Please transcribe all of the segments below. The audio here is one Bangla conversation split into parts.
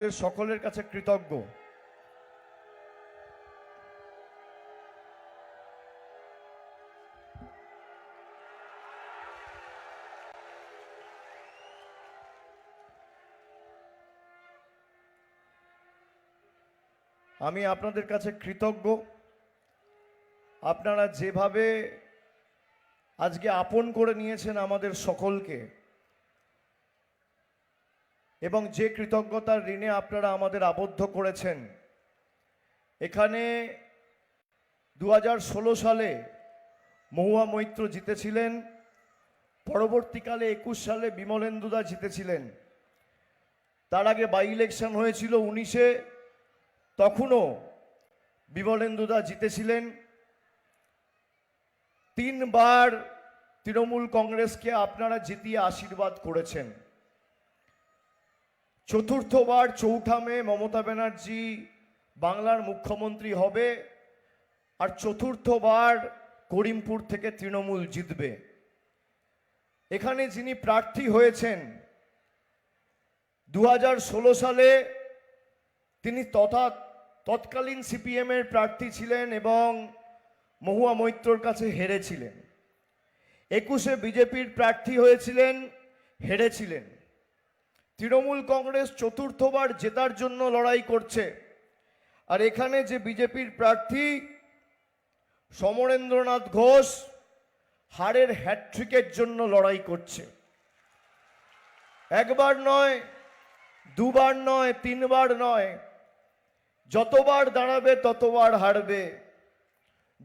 সকলের কাছে কৃতজ্ঞ। আমি আপনাদের কাছে কৃতজ্ঞ, আপনারা যেভাবে আজকে আপন করে নিয়েছেন আমাদের সকলকে, এবং যে কৃতজ্ঞতার ঋণে আপনারা আমাদের আবদ্ধ করেছেন। এখানে 2016 সালে মহুয়া মৈত্র জিতেছিলেন, পরবর্তীকালে 21 সালে বিমলেন্দুদা জিতেছিলেন, তার আগে বাই ইলেকশন হয়েছিল 19-এ, তখনও বিমলেন্দুদা জিতেছিলেন। 3 বার তৃণমূল কংগ্রেসকে আপনারা জিতিয়ে আশীর্বাদ করেছেন। চতুর্থবার 4 মে মমতা ব্যানার্জি বাংলার মুখ্যমন্ত্রী হবে, আর চতুর্থবার করিমপুর থেকে তৃণমূল জিতবে। এখানে যিনি প্রার্থী হয়েছেন 2016 সালে, তিনি তৎকালীন সিপিএমের প্রার্থী ছিলেন এবং মহুয়া মৈত্রর কাছে হেরেছিলেন। 21-এ বিজেপির প্রার্থী হয়েছিলেন, হেরেছিলেন। তৃণমূল কংগ্রেস চতুর্থবার জেতার জন্য লড়াই করছে, আর এখানে যে বিজেপির প্রার্থী সমরেন্দ্রনাথ ঘোষ হারের হ্যাট্রিকের জন্য লড়াই করছে। একবার নয়, দুবার নয়, 3 বার নয়, যতবার দাঁড়াবে ততবার হারবে।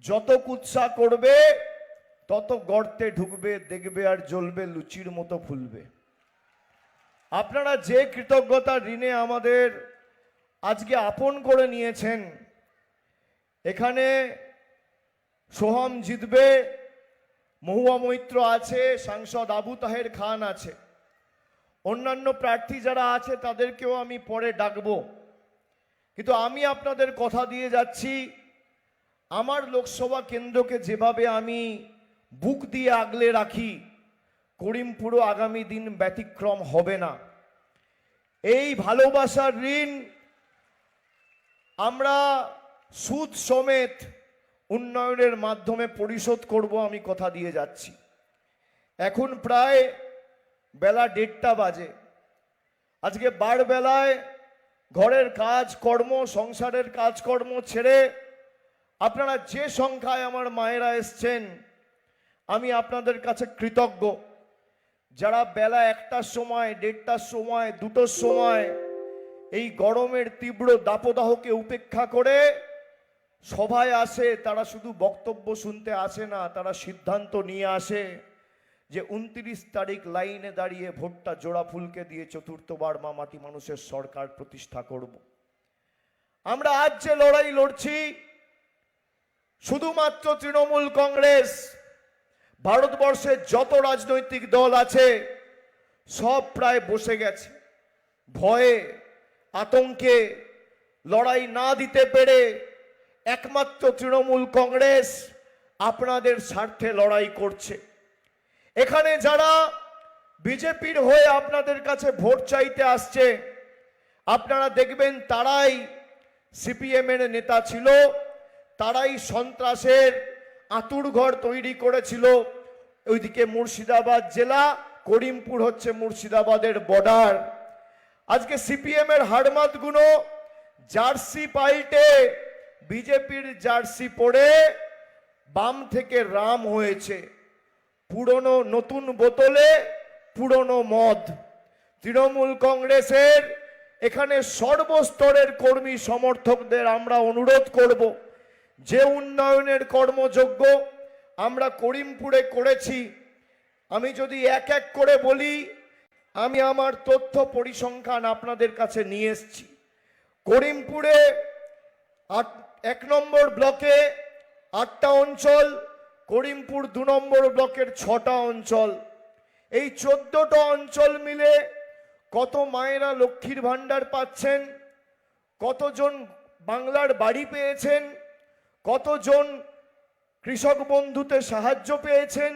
যত কুৎসা করবে তত গর্তে ঢুকবে, দেখবে আর জ্বলবে, লুচির মতো ফুলবে। আপনারা যে কৃতজ্ঞতার ঋণে আমাদের আজকে আপন করে নিয়েছেন, এখানে সোহম জিতবে, মহুয়া মৈত্র আছে, সাংসদ আবু তাহের খান আছে, অন্যান্য প্রার্থী যারা আছে তাদেরকেও আমি পরে ডাকবো। কিন্তু আমি আপনাদের কথা দিয়ে যাচ্ছি, আমার লোকসভা কেন্দ্রকে যেভাবে আমি বুক দিয়ে আগলে রাখি, করিমপুরও আগামী দিন ব্যতিক্রম হবে না। এই ভালোবাসার ঋণ আমরা সুদ সমেত উন্নয়নের মাধ্যমে পরিশোধ করব, আমি কথা দিয়ে যাচ্ছি। এখন প্রায় বেলা 1:30 বাজে। আজকে বারবেলায় ঘরের কাজকর্ম, সংসারের কাজকর্ম ছেড়ে আপনারা যে সংখ্যায় আমার মায়েরা এসছেন, আমি আপনাদের কাছে কৃতজ্ঞ। যারা বেলা 1টার সময়, 1:30টার সময়, 2টোর সময় এই গরমের তীব্র দাবদাহকে উপেক্ষা করে সভায় আসে, তারা শুধু বক্তব্য শুনতে আসে না, তারা সিদ্ধান্ত নিয়ে আসে যে 29 তারিখ লাইনে দাঁড়িয়ে ভোটটা জোড়া ফুলকে দিয়ে চতুর্থবার মা মাটি মানুষের সরকার প্রতিষ্ঠা করব। আমরা আজ যে লড়াই লড়ছি, শুধুমাত্র তৃণমূল কংগ্রেস, ভারতবর্ষের যত রাজনৈতিক দল আছে সব প্রায় বসে গেছে, ভয়ে আতঙ্কে লড়াই না দিতে পেরে একমাত্র তৃণমূল কংগ্রেস আপনাদের স্বার্থে লড়াই করছে। এখানে যারা বিজেপির হয়ে আপনাদের কাছে ভোট চাইতে আসছে, আপনারা দেখবেন তারাই সিপিএমের নেতা ছিল, তারাই সন্ত্রাসের আঁতুড়ঘর তৈরি করেছিল। ওইদিকে মুর্শিদাবাদ জেলা, করিমপুর হচ্ছে মুর্শিদাবাদের বর্ডার। আজকে সিপিএমের হাড়মাতগুলো জার্সি পাল্টে বিজেপির জার্সি পরে বাম থেকে রাম হয়েছে। পুরনো নতুন বোতলে পুরনো মদ। তৃণমূল কংগ্রেসের এখানে সর্বস্তরের কর্মী সমর্থকদের আমরা অনুরোধ করব, যে উন্নয়নের কর্মযজ্ঞ আমরা করিমপুরে করেছি, আমি যদি এক এক করে বলি, আমি আমার তথ্য পরিসংখ্যান আপনাদের কাছে নিয়ে এসেছি। করিমপুরে 1 নম্বর ব্লকে 8টা অঞ্চল, করিমপুর 2 নম্বর ব্লকের 6টা অঞ্চল, এই 14টা অঞ্চল মিলে কত মায়েরা লক্ষ্মীর ভাণ্ডার পাচ্ছেন, কতজন বাংলার বাড়ি পেয়েছেন, কতজন কৃষক বন্ধুতে সাহায্য পেয়েছেন,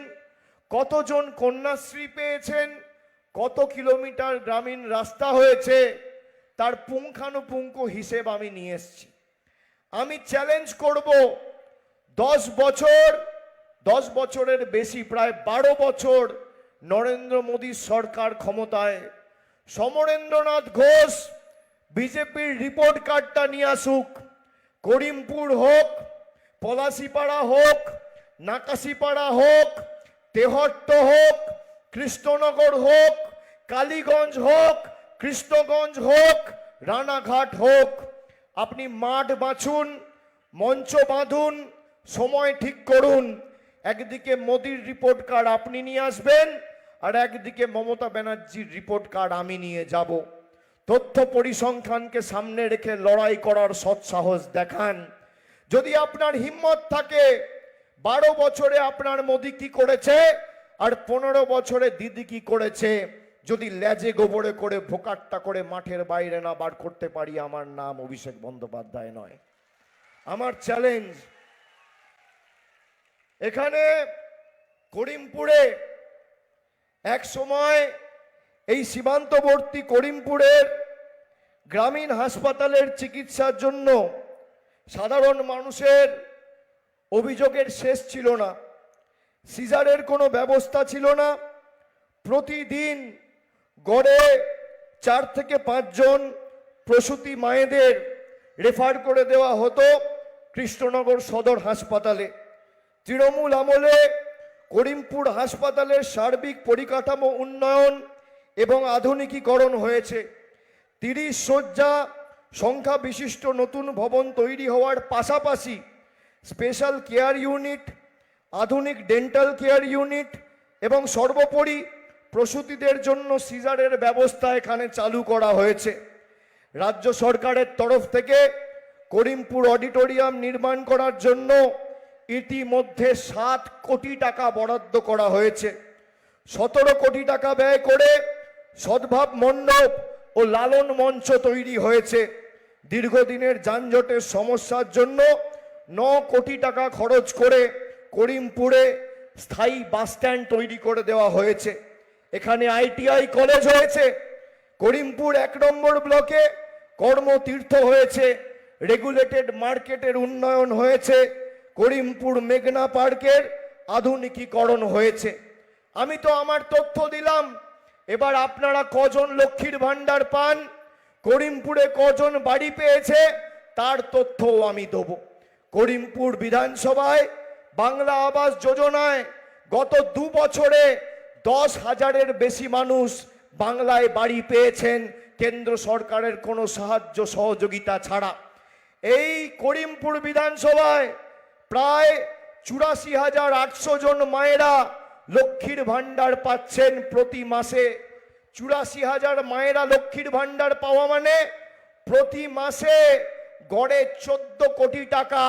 কতজন কন্যাশ্রী পেয়েছেন, কত কিলোমিটার গ্রামীণ রাস্তা হয়েছে, তার পুঙ্খানুপুঙ্খ হিসেব আমি নিয়ে এসেছি। আমি চ্যালেঞ্জ করব 10 বছরের বেশি, প্রায় 12 বছর নরেন্দ্র মোদী সরকার ক্ষমতায়, সমরেন্দ্রনাথ ঘোষ বিজেপির রিপোর্ট কার্ডটা নিয়ে আসুক। করিমপুর হোক, পলাশিপাড়া হোক, নাকাশিপাড়া হোক, তেহট্ট হোক, কৃষ্ণনগর হোক, কালীগঞ্জ হোক, কৃষ্ণগঞ্জ হোক, রানাঘাট হোক, আপনি মাঠ বাছুন, মঞ্চ বাঁধুন, সময় ঠিক করুন। একদিকে মোদির রিপোর্ট কার্ড আপনি নিয়ে আসবেন, আর একদিকে মমতা ব্যানার্জির রিপোর্ট কার্ড আমি নিয়ে যাব। তথ্য পরিসংখ্যানকে সামনে রেখে লড়াই করার সৎসাহস দেখান। যদি আপনার হিম্মত থাকে, 12 বছরে আপনার মোদি কি করেছে আর 15 বছরে দিদি কি করেছে, যদি লেজে গোবরে করে ভোকাট্টা করে মাঠের বাইরে না বার করতে পারি, আমার নাম অভিষেক বন্দ্যোপাধ্যায় নয়। আমার চ্যালেঞ্জ, এখানে করিমপুরে এক সময় এই সীমান্তবর্তী করিমপুরের গ্রামীণ হাসপাতালের চিকিৎসার জন্য সাধারণ মানুষের অভিযোগের শেষ ছিল না। সিজারের কোনো ব্যবস্থা ছিল না। প্রতিদিন গড়ে 4 থেকে 5 জন প্রসূতি মায়েদের রেফার করে দেওয়া হতো কৃষ্ণনগর সদর হাসপাতালে। তৃণমূল আমলে করিমপুর হাসপাতালের সার্বিক পরিকাঠামো উন্নয়ন এবং আধুনিকীকরণ হয়েছে। 30 শয্যা সংখ্যা বিশিষ্ট নতুন ভবন তৈরি হওয়ার পাশাপাশি স্পেশাল কেয়ার ইউনিট, আধুনিক ডেন্টাল কেয়ার ইউনিট এবং সর্বোপরি প্রসূতিদের জন্য সিজারের ব্যবস্থা এখানে চালু করা হয়েছে। রাজ্য সরকারের তরফ থেকে করিমপুর অডিটোরিয়াম নির্মাণ করার জন্য ইতিমধ্যে 7 কোটি টাকা বরাদ্দ করা হয়েছে। 17 কোটি টাকা ব্যয় করে সদ্ভাব মণ্ডপ ও লালন মঞ্চ তৈরি হয়েছে। দীর্ঘদিনের যানজটের সমস্যার জন্য 9 কোটি টাকা খরচ করে করিমপুরে স্থায়ী বাস স্ট্যান্ড তৈরি করে দেওয়া হয়েছে। এখানে ITI কলেজ হয়েছে। করিমপুর 1 নম্বর ব্লকে কর্মতীর্থ হয়েছে। রেগুলেটেড মার্কেটের উন্নয়ন হয়েছে। করিমপুর মেঘনা পার্কের আধুনিকীকরণ হয়েছে। আমি তো আমার তথ্য দিলাম, এবার আপনারা কজন লক্ষ্মীর ভান্ডার পান, করিমপুরে কজন বাড়ি পেয়েছে তার তথ্যও আমি দেব। করিমপুর বিধানসভায় বাংলা আবাস যোজনায় গত 2 বছরে 10,000-এর বেশি মানুষ বাংলায় বাড়ি পেয়েছেন কেন্দ্র সরকারের কোনো সাহায্য সহযোগিতা ছাড়া। এই করিমপুর বিধানসভায় প্রায় 84,800 জন মায়েরা লক্ষ্মীর ভান্ডার পাচ্ছেন প্রতি মাসে। 84,000 মায়েরা লক্ষ্মীর ভান্ডার পাওয়া মানে প্রতি মাসে গড়ে 14 কোটি টাকা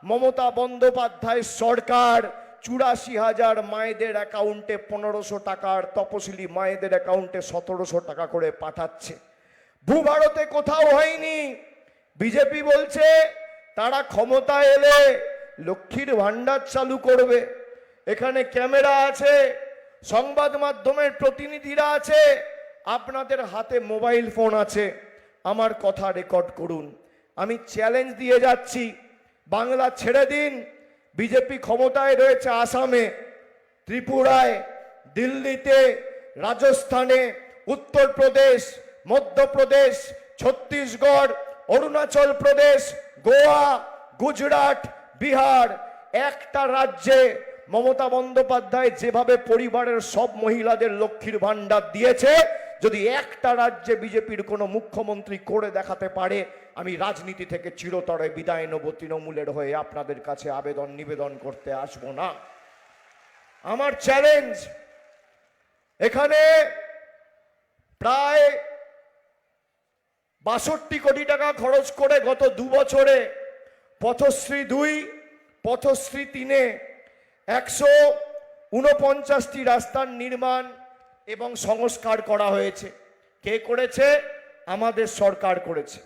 মমতা বন্দ্যোপাধ্যায় সরকার 84,000 মায়েদের অ্যাকাউন্টে 1500 টাকার, তপশিলি মায়েদের অ্যাকাউন্টে 1700 টাকা করে পাঠাচ্ছে। ভূভারতে কোথাও হয়নি। বিজেপি বলছে তারা ক্ষমতা এলে লক্ষ্মীর ভান্ডার চালু করবে। এখানে ক্যামেরা আছে, সংবাদ মাধ্যমের প্রতিনিধিরা আছে, আপনাদের হাতে মোবাইল ফোন আছে, আমার কথা রেকর্ড করুন। আমি চ্যালেঞ্জ দিয়ে যাচ্ছি, বাংলা ছেড়ে দিন। বিজেপি ক্ষমতায় রয়েছে আসামে, ত্রিপুরায়, দিল্লিতে, রাজস্থানে, উত্তরপ্রদেশ, মধ্যপ্রদেশ, ছত্তিশগড়, অরুণাচল প্রদেশ, গোয়া, গুজরাট, বিহার। একটা রাজ্যে মমতা বন্দ্যোপাধ্যায় যেভাবে পরিবারের সব মহিলাদের লক্ষ্মীর ভান্ডার দিয়েছে, যদি একটা রাজ্যে বিজেপির কোনো মুখ্যমন্ত্রী করে দেখাতে পারে, আমি রাজনীতি থেকে চিরতরে বিদায় নেব। তৃণমূলের হয়ে আপনাদের কাছে আবেদন নিবেদন করতে আসবো না। আমার চ্যালেঞ্জ, এখানে প্রায় 62 কোটি টাকা খরচ করে গত 2 বছরে পথশ্রী 2, পথশ্রী 3-এ 149টি রাস্তার নির্মাণ এবং সংস্কার করা হয়েছে। কে করেছে? আমাদের সরকার করেছে।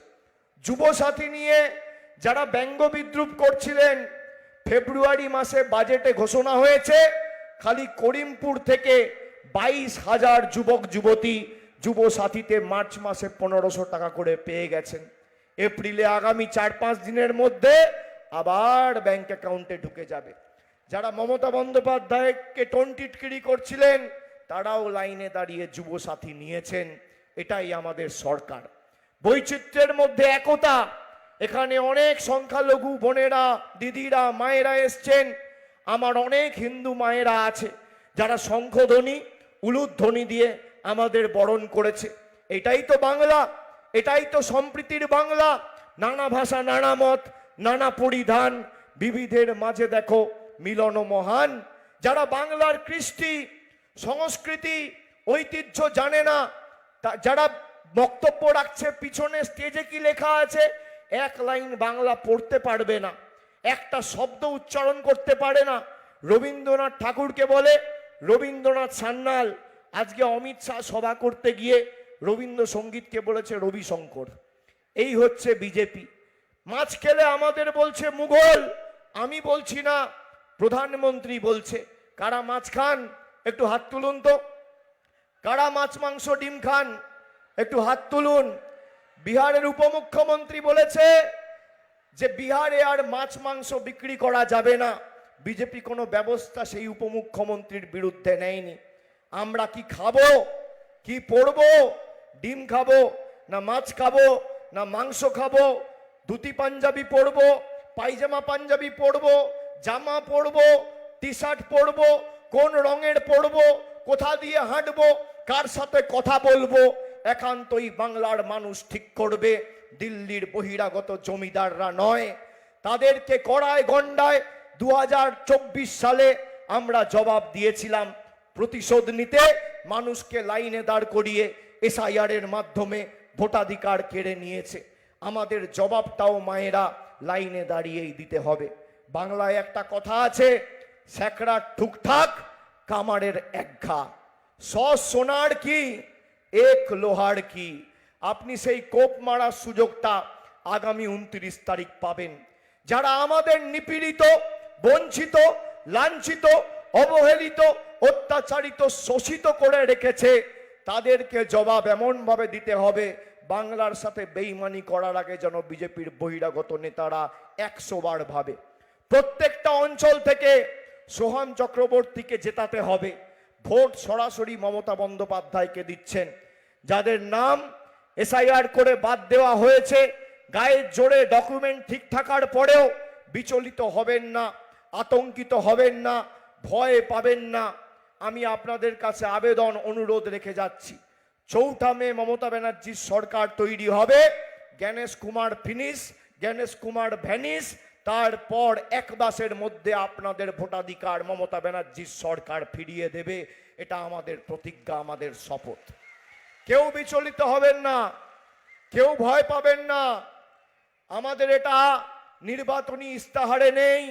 যুবসাথী নিয়ে যারা ব্যঙ্গ বিদ্রুপ করছিলেন, ফেব্রুয়ারি মাসে বাজেটে ঘোষণা হয়েছে খালি করিমপুর থেকে 22,000 যুবক যুবতী যুব সাথীতে মার্চ মাসে 1500 টাকা করে পেয়ে গেছেন। এপ্রিলে আগামী 4-5 দিনের মধ্যে আবার ব্যাংক অ্যাকাউন্টে ঢুকে যাবে। যারা মমতা বন্দ্যোপাধ্যায়কে টন্টিটকিরি করছিলেন তারাও লাইনে দাঁড়িয়ে যুব সাথী নিয়েছেন। এটাই আমাদের সরকার। বৈচিত্র্যের মধ্যে একতা। এখানে অনেক সংখ্যালঘু বোনেরা, দিদিরা, মায়েরা এসছেন। আমার অনেক হিন্দু মায়েরা আছে যারা শঙ্খধ্বনি, উলুধ্বনি দিয়ে আমাদের বরণ করেছে। এটাই তো বাংলা, এটাই তো সম্প্রীতির বাংলা। নানা ভাষা, নানা মত, নানা পরিধান, বিবিধের মাঝে দেখো মিলন মহান। যারা বাংলার কৃষ্টি, সংস্কৃতি, ঐতিহ্য জানে না, যারা বক্তব্য রাখছে পিছনে স্টেজে কি লেখা আছে, এক লাইন বাংলা পড়তে পারবে না, একটা শব্দ উচ্চারণ করতে পারে না। রবীন্দ্রনাথ ঠাকুরকে বলে রবীন্দ্রনাথ সান্যাল। আজকে অমিত শাহ সভা করতে গিয়ে রবীন্দ্রসঙ্গীতকে বলেছে রবিশঙ্কর। এই হচ্ছে বিজেপি। মাছ খেলে আমাদের বলছে মুঘল। আমি বলছি না, প্রধানমন্ত্রী বলছে। কারা মাছ খান একটু হাত তুলুন তো। কারা মাছ, মাংস, ডিম খান একটু হাত তুলুন। বিহারের উপমুখ্যমন্ত্রী বলেছে যে বিহারে আর মাছ মাংস বিক্রি করা যাবে না। বিজেপি কোনো ব্যবস্থা সেই উপমুখ্যমন্ত্রীর বিরুদ্ধে নেয়নি। আমরা কি খাবো, কি পরবো? ডিম খাবো না মাছ খাবো না মাংস খাবো? ধুতি পাঞ্জাবি পরবো, পায়জামা পাঞ্জাবি পরবো, জামা পরবো, টি শার্ট পরবো, কোন রঙের পরবো, কোথা দিয়ে হাঁটবো, কার সাথে কথা বলবো, একান্তই বাংলার মানুষ ঠিক করবে, দিল্লির বহিরাগত জমিদাররা নয়। তাদেরকে কড়ায় গন্ডায় 2024 সালে আমরা জবাব দিয়েছিলাম। প্রতিশোধ নিতে মানুষকে লাইনে দাঁড় করিয়ে এসআইআর এর মাধ্যমে ভোটাধিকার কেড়ে নিয়েছে। আমাদের জবাবটাও মায়েরা লাইনে দাঁড়িয়েই দিতে হবে। বাংলায় একটা কথা আছে, স্যাকরার ঠুকঠাক, কামারের একঘা, 100 সোনার কি, 1 লোহার কি। আপনি সেই কোপ মারার সুযোগটা আগামী 29 তারিখ পাবেন। যারা আমাদের নিপীড়িত, বঞ্চিত, লাঞ্ছিত, অবহেলিত, অত্যাচারিত, শোষিত করে রেখেছে, তাদেরকে জবাব এমন ভাবে দিতে হবে বাংলার সাথে বেইমানি করার আগে যেন বিজেপির বহিরাগত নেতারা 100 বার ভাবে। প্রত্যেকটা অঞ্চল থেকে সোহান চক্রবর্তীকে জেতাতে হবে। ভোট সরাসরি মমতা বন্দ্যোপাধ্যায়কে দিচ্ছেন। যাদের নাম এসআইআর করে বাদ দেওয়া হয়েছে, গায়ের জোরে ডকুমেন্ট ঠিক থাকার পরেও বিচলিত হবেন না, আতঙ্কিত হবেন না, ভয় পাবেন না। আমি আপনাদের কাছে আবেদন, অনুরোধ রেখে যাচ্ছি। 4 মে মমতা ব্যানার্জির সরকার তৈরি হবে। Gyanesh Kumar finish, Gyanesh Kumar vanish. তারপর 1 মাসের মধ্যে আপনাদের ভোটাধিকার মমতা ব্যানার্জির সরকার ফিরিয়ে দেবে। এটা আমাদের প্রতিজ্ঞা, আমাদের শপথ। কেউ বিচলিত হবেন না, কেউ ভয় পাবেন না। আমাদের এটা নির্বাচনী ইস্তাহারে নেই,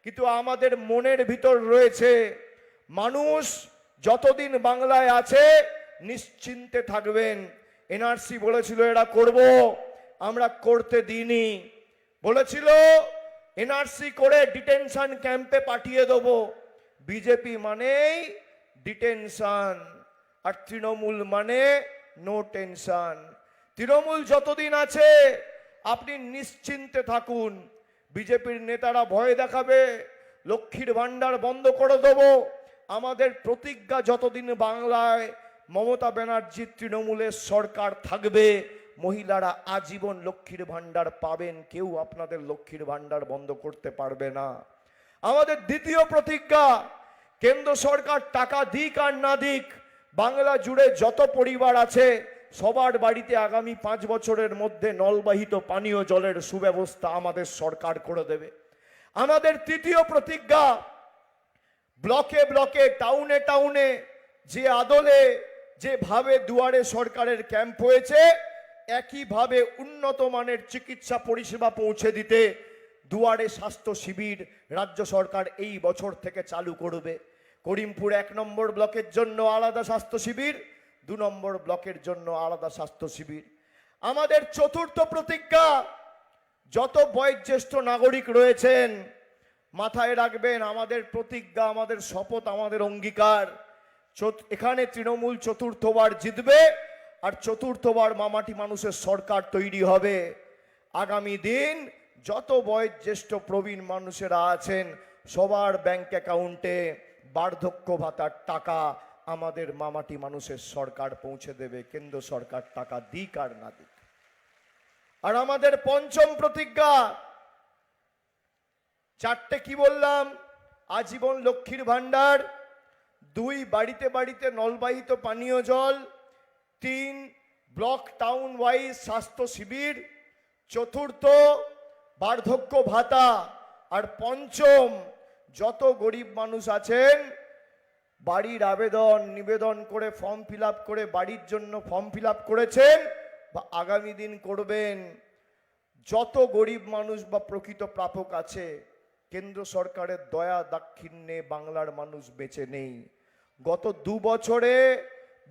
কিন্তু আমাদের মনের ভিতর রয়েছে। মানুষ যতদিন বাংলায় আছে নিশ্চিন্তে থাকবেন। এনআরসি বলেছিল এরা করব, আমরা করতে দিইনি। বলেছিল এনআরসি করে ডিটেনশন ক্যাম্পে পাঠিয়ে দেব। বিজেপি মানেই ডিটেনশন, আর তৃণমূল মানে নো টেনশন। তৃণমূল যতদিন আছে আপনি নিশ্চিন্তে থাকুন। বিজেপির নেতারা ভয় দেখাবে, লক্ষ্মীর ভান্ডার বন্ধ করে দেব। আমাদের প্রতিজ্ঞা, যতদিন বাংলায় মমতা ব্যানার্জির তৃণমূলের সরকার থাকবে, মহিলারা আজীবন লক্ষ্মীর ভান্ডার পাবেন। কেউ আপনাদের লক্ষ্মীর ভান্ডার বন্ধ করতে পারবে না। আমাদের দ্বিতীয় প্রতিজ্ঞা, কেন্দ্র সরকার টাকা দিক আর না দিক, বাংলা জুড়ে যত পরিবার আছে সবার বাড়িতে আগামী 5 বছরের মধ্যে নলবাহিত পানীয় জলের সুব্যবস্থা আমাদের সরকার করে দেবে। আমাদের তৃতীয় প্রতিজ্ঞা, ব্লকে ব্লকে, টাউনে টাউনে যে আদলে যেভাবে দুয়ারে সরকারের ক্যাম্প হয়েছে, একইভাবে উন্নত মানের চিকিৎসা পরিষেবা পৌঁছে দিতে দুয়ারে স্বাস্থ্য শিবির রাজ্য সরকার এই বছর থেকে চালু করবে। করিমপুর 1 নম্বর ব্লকের জন্য আলাদা স্বাস্থ্য শিবির, 2 নম্বর ব্লকের জন্য আলাদা স্বাস্থ্য শিবির। আমাদের চতুর্থ প্রতিজ্ঞা, যত বয়োজ্যেষ্ঠ নাগরিক রয়েছেন মাথায় রাখবেন, আমাদের প্রতিজ্ঞা, আমাদের শপথ, আমাদের অঙ্গীকার, এখানে তৃণমূল চতুর্থবার জিতবে। আর চতুর্থবার মামাটি মানুষের সরকার তৈরি হবে। আগামী দিন যত বয়োজ্যেষ্ঠ প্রবীণ মানুষেরা আছেন সবার ব্যাংক অ্যাকাউন্টে বার্ধক্য ভাতার টাকা আমাদের মামাটি মানুষের সরকার পৌঁছে দেবে, কেন্দ্র সরকার টাকা দিক আর না দিক। আর আমাদের পঞ্চম প্রতিজ্ঞা, চারটে কি বললাম, আজীবন লক্ষ্মীর ভান্ডার, 2 বাড়িতে বাড়িতে নলবাহিত পানীয় জল, 3 ব্লক টাউন ওয়াইজ স্বাস্থ্য শিবির, চতুর্থ বার্ধক্য ভাতা, আর পঞ্চম যত গরিব মানুষ আছেন বাড়ির আবেদন নিবেদন করে ফর্ম ফিল আপ করে বাড়ির জন্য ফর্ম ফিল আপ করেছেন বা আগামী দিন করবেন, যত গরিব মানুষ বা প্রকৃত প্রাপক আছে কেন্দ্র সরকারের দয়া দাক্ষিণ্যে বাংলার মানুষ বেঁচে নেই। গত 2 বছরে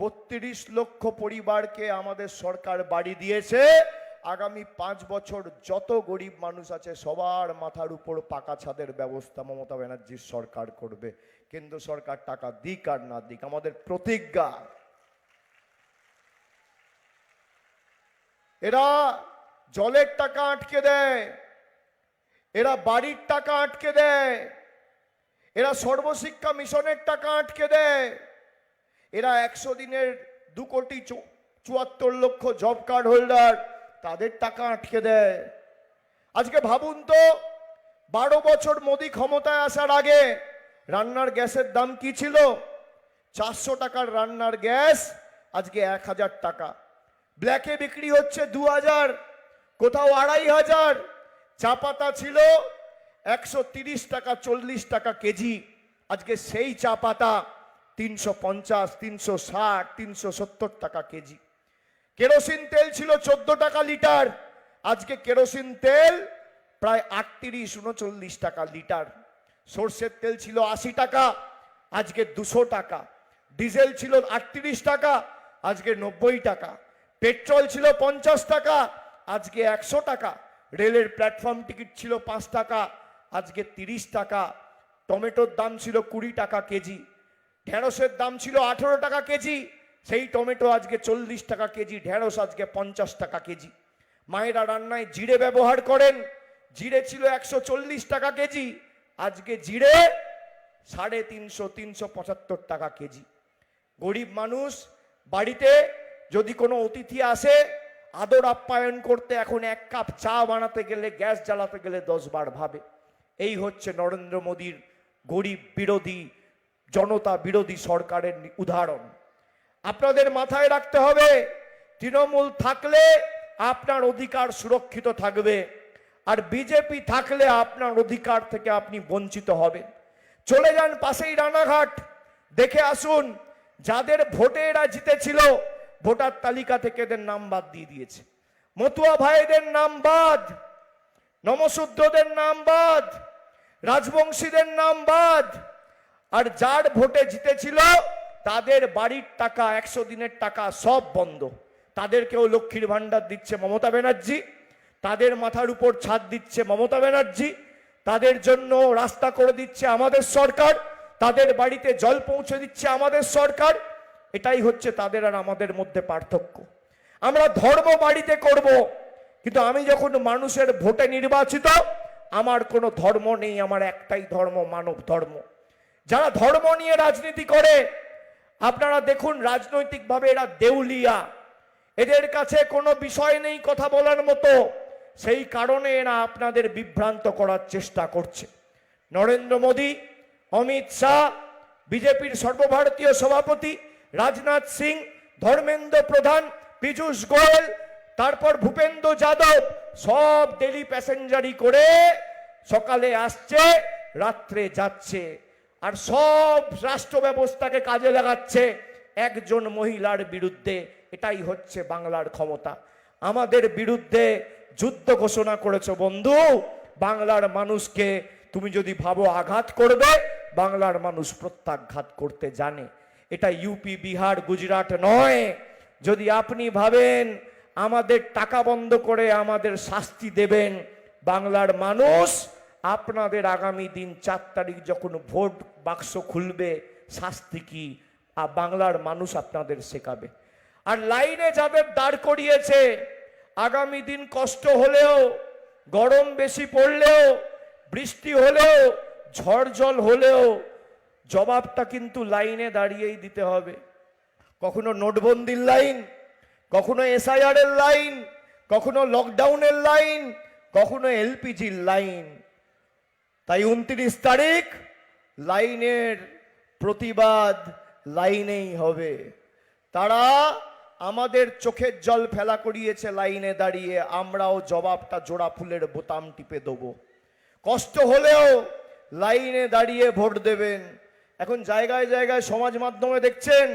32 লক্ষ পরিবারকে আমাদের সরকার বাড়ি দিয়েছে। আগামী 5 বছর যত গরিব মানুষ আছে সবার মাথার উপর পাকা ছাদের ব্যবস্থা মমতা ব্যানার্জির সরকার করবে, কেন্দ্র সরকার টাকা দিক আর না দিক। আমাদের প্রতিজ্ঞা। এরা জলের টাকা আটকে দেয়, এরা বাড়ির টাকা আটকে দেয়, এরা সর্বশিক্ষা মিশনের টাকা আটকে দেয়, এরা 100 দিনের 2,74,00,000 জব কার্ড হোল্ডার তাদের টাকা আটকে দেয়। আজকে ভাবুন তো 12 বছর মোদি ক্ষমতায় আসার আগে রান্নার গ্যাসের দাম কি ছিল? 400 টাকার রান্নার গ্যাস আজকে 1000 টাকা, ব্ল্যাকে বিক্রি হচ্ছে 2000, কোথাও 2500। চা পাতা ছিল 130 টাকা 40 টাকা কেজি, আজকে সেই চা পাতা 350, 360, 370 টাকা কেজি। কেরোসিন তেল ছিল 14 টাকা লিটার, আজকে কেরোসিন তেল প্রায় 38-39 টাকা লিটার। সর্ষের তেল ছিল 80 টাকা, আজকে 200 টাকা। ডিজেল ছিল 38 টাকা, আজকে 90 টাকা। পেট্রোল ছিল 50 টাকা, আজকে 100 টাকা। রেলের প্ল্যাটফর্ম টিকিট ছিল 5 টাকা, আজকে 30 টাকা। টমেটোর দাম ছিল 20 টাকা কেজি। ঢেঁড়সের দাম ছিল 18 টাকা কেজি, সেই টমেটো আজকে 40 টাকা কেজি, ঢেঁড়স আজকে 50 টাকা কেজি। মায়েরা রান্নায় জিরে ব্যবহার করেন, জিরে ছিল 140 টাকা কেজি, আজকে জিরে 350-375 টাকা কেজি। গরিব মানুষ বাড়িতে যদি কোনো অতিথি আসে আদর আপ্যায়ন করতে এখন 1 কাপ চা বানাতে গেলে গ্যাস জ্বালাতে গেলে 10 বার ভাবে। এই হচ্ছে নরেন্দ্র মোদীর গরিব বিরোধী জনতা বিরোধী সরকারের উদাহরণ। আপনাদের মাথায় রাখতে হবে তৃণমূল থাকলে আপনার অধিকার সুরক্ষিত থাকবে, আর বিজেপি থাকলে আপনার অধিকার থেকে আপনি বঞ্চিত হবেন। চলে যান পাশেই রানাঘাট, দেখে আসুন যাদের ভোটে এরা জিতেছিল ভোটার তালিকা থেকে এদের নাম বাদ দিয়ে দিয়েছে। মতুয়া ভাইদের নাম বাদ, নমশূদ্রদের নাম বাদ, রাজবংশীদের নাম বাদ, আর যার ভোটে জিতেছিল তাদের বাড়ির টাকা 100 দিনের টাকা সব বন্ধ। তাদেরকেও লক্ষ্মীর ভান্ডার দিচ্ছে মমতা ব্যানার্জি, তাদের মাথার উপর ছাদ দিচ্ছে মমতা ব্যানার্জি, তাদের জন্য রাস্তা করে দিচ্ছে আমাদের সরকার, তাদের বাড়িতে জল পৌঁছে দিচ্ছে আমাদের সরকার। এটাই হচ্ছে তাদের আর আমাদের মধ্যে পার্থক্য। আমরা ধর্ম বাড়িতে করব, কিন্তু আমি যখন মানুষের ভোটে নির্বাচিত, আমার কোনো ধর্ম নেই, আমার একটাই ধর্ম, মানব ধর্ম। যারা ধর্ম নিয়ে রাজনীতি করে আপনারা দেখুন রাজনৈতিকভাবে এরা দেউলিয়া, এদের কাছে কোনো বিষয় নেই কথা বলার মতো, সেই কারণে এরা আপনাদের বিভ্রান্ত করার চেষ্টা করছে। নরেন্দ্র মোদী, অমিত শাহ, বিজেপির সর্বভারতীয় সভাপতি রাজনাথ সিং, ধর্মেন্দ্র প্রধান, পীযূষ গোয়েল, তারপর ভূপেন্দ্র যাদব সব ডেলি প্যাসেঞ্জারি করে সকালে আসছে রাত্রে যাচ্ছে, আর সব রাষ্ট্র ব্যবস্থাকে কাজে লাগাচ্ছে একজন মহিলার বিরুদ্ধে। এটাই হচ্ছে বাংলার ক্ষমতা। আমাদের বিরুদ্ধে যুদ্ধ ঘোষণা করেছো বন্ধু। বাংলার মানুষকে তুমি যদি ভাবো আঘাত করবে, বাংলার মানুষ প্রত্যাঘাত করতে জানে। এটা ইউপি, বিহার, গুজরাট নয়। যদি আপনি ভাবেন আমাদের টাকা বন্ধ করে আমাদের শাস্তি দেবেন, বাংলার মানুষ আপনাদের আগামী দিন 4 তারিখ যখন ভোট বাক্স খুলবে শাস্তি কি বাংলার মানুষ আপনাদের শেখাবে। আর লাইনে যাদের দাঁড় করিয়েছে, আগামী দিন কষ্ট হলেও, গরম বেশি পড়লেও, বৃষ্টি হলেও, ঝড় জল হলেও জবাবটা কিন্তু লাইনে দাঁড়িয়েই দিতে হবে। কখনো নোটবন্দির লাইন, কখনো এসআইআর এর লাইন, কখনো লকডাউনের লাইন, কখনো এলপিজির লাইন। তাই 29 তারিখ লাইনের প্রতিবাদ লাইনেই হবে। তারা আমাদের চোখের জল ফেলা করিয়েছে লাইনে দাঁড়িয়ে, আমরাও জবাবটা জোড়া ফুলের বোতাম টিপে দেবো। কষ্ট হলেও লাইনে দাঁড়িয়ে ভোট দেবেন। এখন জায়গায় জায়গায় সমাজ মাধ্যমে দেখছেন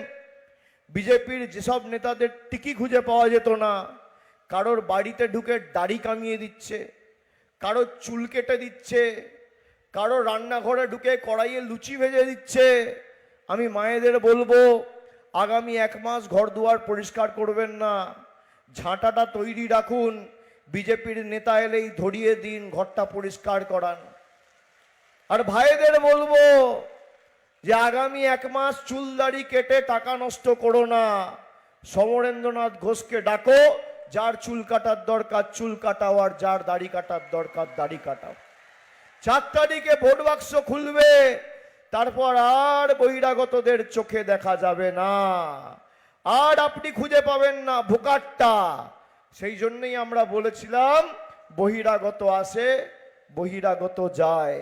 বিজেপির যেসব নেতাদের টিকি খুঁজে পাওয়া যেত না, কারোর বাড়িতে ঢুকে দাড়ি কামিয়ে দিচ্ছে, কারোর চুল কেটে দিচ্ছে, কারো রান্নাঘরে ঢুকে কড়াইয়ে লুচি ভেজে দিচ্ছে। আমি মায়েদের বলবো, আগামী 1 মাস ঘর দুয়ার পরিষ্কার করবেন না, ঝাঁটাটা তৈরি রাখুন, বিজেপির নেতা এলেই ধরিয়ে দিন, ঘরটা পরিষ্কার করান। আর ভাইদের বলবো যে আগামী 1 মাস চুল দাড়ি কেটে টাকা নষ্ট করো না, সমরেন্দ্রনাথ ঘোষকে ডাকো, যার চুল কাটার দরকার চুল কাটাও, আর যার দাড়ি কাটার দরকার দাড়ি কাটাও। 4 তারিখে ভোট বাক্স খুলবে, তারপর আর বহিরাগতদের চোখে দেখা যাবে না, আর আপনি খুঁজে পাবেন না ভোকাটটা। সেই জন্যই আমরা বলেছিলাম বহিরাগত আসে বহিরাগত যায়,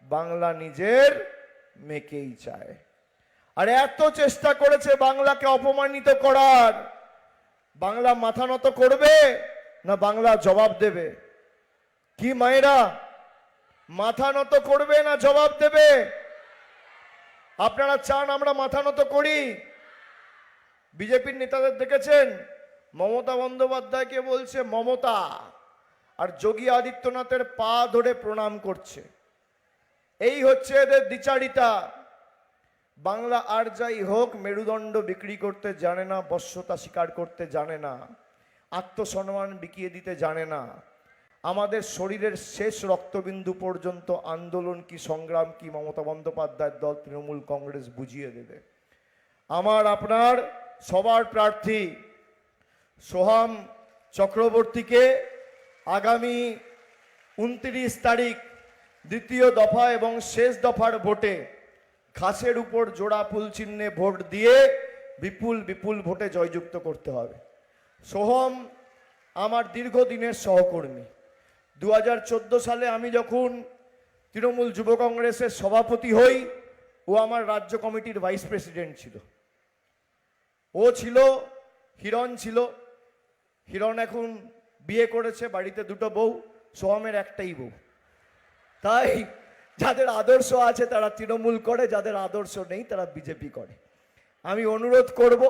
বাংলা নিজের মেকেই চায়। আর এত চেষ্টা করেছে বাংলাকে অপমানিত করার, বাংলা মাথা নত করবে না বাংলা জবাব দেবে? কি মায়েরা, মাথা নত করবে না জবাব দেবে? আপনারা চান আমরা মাথা নত করি? বিজেপির নেতাদের দেখেছেন মমতা বন্দ্যোপাধ্যায়কে বলছে মমতা, আর যোগী আদিত্যনাথের পা ধরে প্রণাম করছে। এই হচ্ছে এদের দ্বিচারিতা। বাংলা আর যাই হোক মেরুদণ্ড বিক্রি করতে জানে না, বশ্যতা স্বীকার করতে জানে না, আত্মসম্মান বিকিয়ে দিতে জানে না। আমাদের শরীরের শেষ রক্তবিন্দু পর্যন্ত আন্দোলন কি সংগ্রাম কি মমতা বন্দ্যোপাধ্যায়ের দল তৃণমূল কংগ্রেস বুঝিয়ে দেবে। আমার আপনার সবার প্রার্থী সোহাম চক্রবর্তীকে আগামী 29 তারিখ দ্বিতীয় দফা এবং শেষ দফার ভোটে ঘাসের উপর জোড়া ফুল চিহ্নে ভোট দিয়ে বিপুল বিপুল ভোটে জয়যুক্ত করতে হবে। সোহম আমার দীর্ঘদিনের সহকর্মী। 2014 সালে আমি যখন তৃণমূল যুব কংগ্রেসের সভাপতি হই, ও আমার রাজ্য কমিটির ভাইস প্রেসিডেন্ট ছিল। ও ছিল, হিরণ ছিল। হিরণ এখন বিয়ে করেছে, বাড়িতে 2টো বউ, সোহমের একটাই বউ। তাই যাদের আদর্শ আছে তারা তৃণমূল করে, যাদের আদর্শ নেই তারা বিজেপি করে। আমি অনুরোধ করব,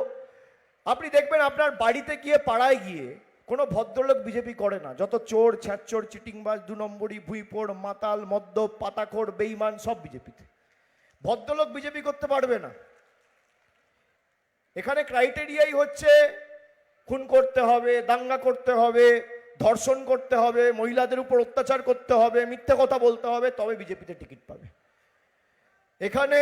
আপনি দেখবেন আপনার বাড়িতে গিয়ে পাড়ায় গিয়ে কোনো ভদ্রলোক বিজেপি করে না। যত চোর ছ্যাচোর চিটিংবাজ 2 নম্বরই ভুইপোড় মাতাল মদ্যপ পাতাখোর বেঈমান সব বিজেপিতে। ভদ্রলোক বিজেপি করতে পারবে না। এখানে ক্রাইটেরিয়াই হচ্ছে খুন করতে হবে, দাঙ্গা করতে হবে, ধর্ষণ করতে হবে, মহিলাদের উপর অত্যাচার করতে হবে, মিথ্যে কথা বলতে হবে, তবে বিজেপিতে টিকিট পাবে। এখানে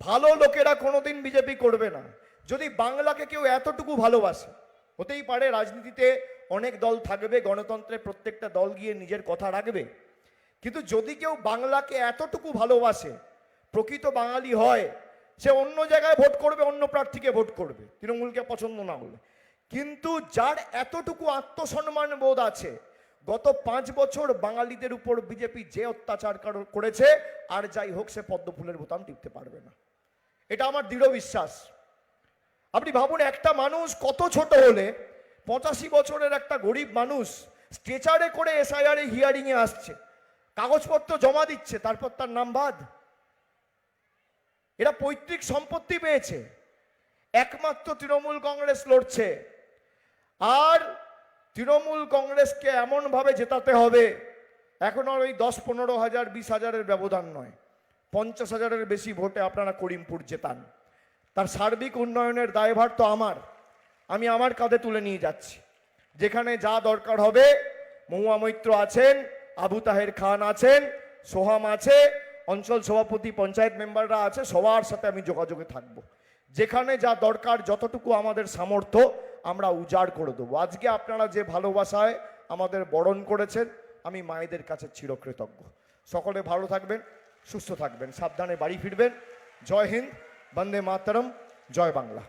ভালো লোকেরা কোনোদিন বিজেপি করবে না। যদি বাংলাকে কেউ এতটুকু ভালোবাসে, হতেই পারে রাজনীতিতে অনেক দল থাকবে, গণতন্ত্রে প্রত্যেকটা দল গিয়ে নিজের কথা রাখবে, কিন্তু যদি কেউ বাংলাকে এতটুকু ভালোবাসে, প্রকৃত বাঙালি হয়, সে অন্য জায়গায় ভোট করবে, অন্য প্রার্থীকে ভোট করবে তৃণমূলকে পছন্দ না হলে। কিন্তু যার এতটুকু আত্মসম্মান বোধ আছে, গত 5 বছর বাঙালিদের উপর বিজেপি যে অত্যাচার করেছে, আর যাই হোক সে পদ্মফুলের বোতাম টিপতে পারবে না। এটা আমার দৃঢ় বিশ্বাস। আপনি ভাবুন, একটা মানুষ কত ছোট হলে, 85 বছরের একটা গরিব মানুষ স্ট্রেচারে করে এসআইআর হিয়ারিং এ আসছে, কাগজপত্র জমা দিচ্ছে, তারপর তার নাম বাদ। এরা পৈতৃক সম্পত্তি পেয়েছে, একমাত্র তৃণমূল কংগ্রেস লড়ছে। আর তৃণমূল কংগ্রেসকে এমনভাবে জেতাতে হবে, এখন আর ওই 10-15 হাজার 20 হাজারের ব্যবধান নয়, 50 হাজারের বেশি ভোটে আপনারা করিমপুর জেতান। তার সার্বিক উন্নয়নের দায়ভার তো আমি আমার কাঁধে তুলে নিয়ে যাচ্ছি। যেখানে যা দরকার হবে, মহুয়া মৈত্র আছেন, আবু তাহের খান আছেন, সোহাম আছে, অঞ্চল সভাপতি পঞ্চায়েত মেম্বাররা আছে, সবার সাথে আমি যোগাযোগে থাকবো। যেখানে যা দরকার যতটুকু আমাদের সামর্থ্য আমরা উজাড় করে দেবো। আজকে আপনারা যে ভালোবাসায় আমাদের বরণ করেছেন, আমি মায়েদের কাছে চিরকৃতজ্ঞ। সকলে ভালো থাকবেন, সুস্থ থাকবেন, সাবধানে বাড়ি ফিরবেন। জয় হিন্দ, বন্দে মাতরম, জয় বাংলা।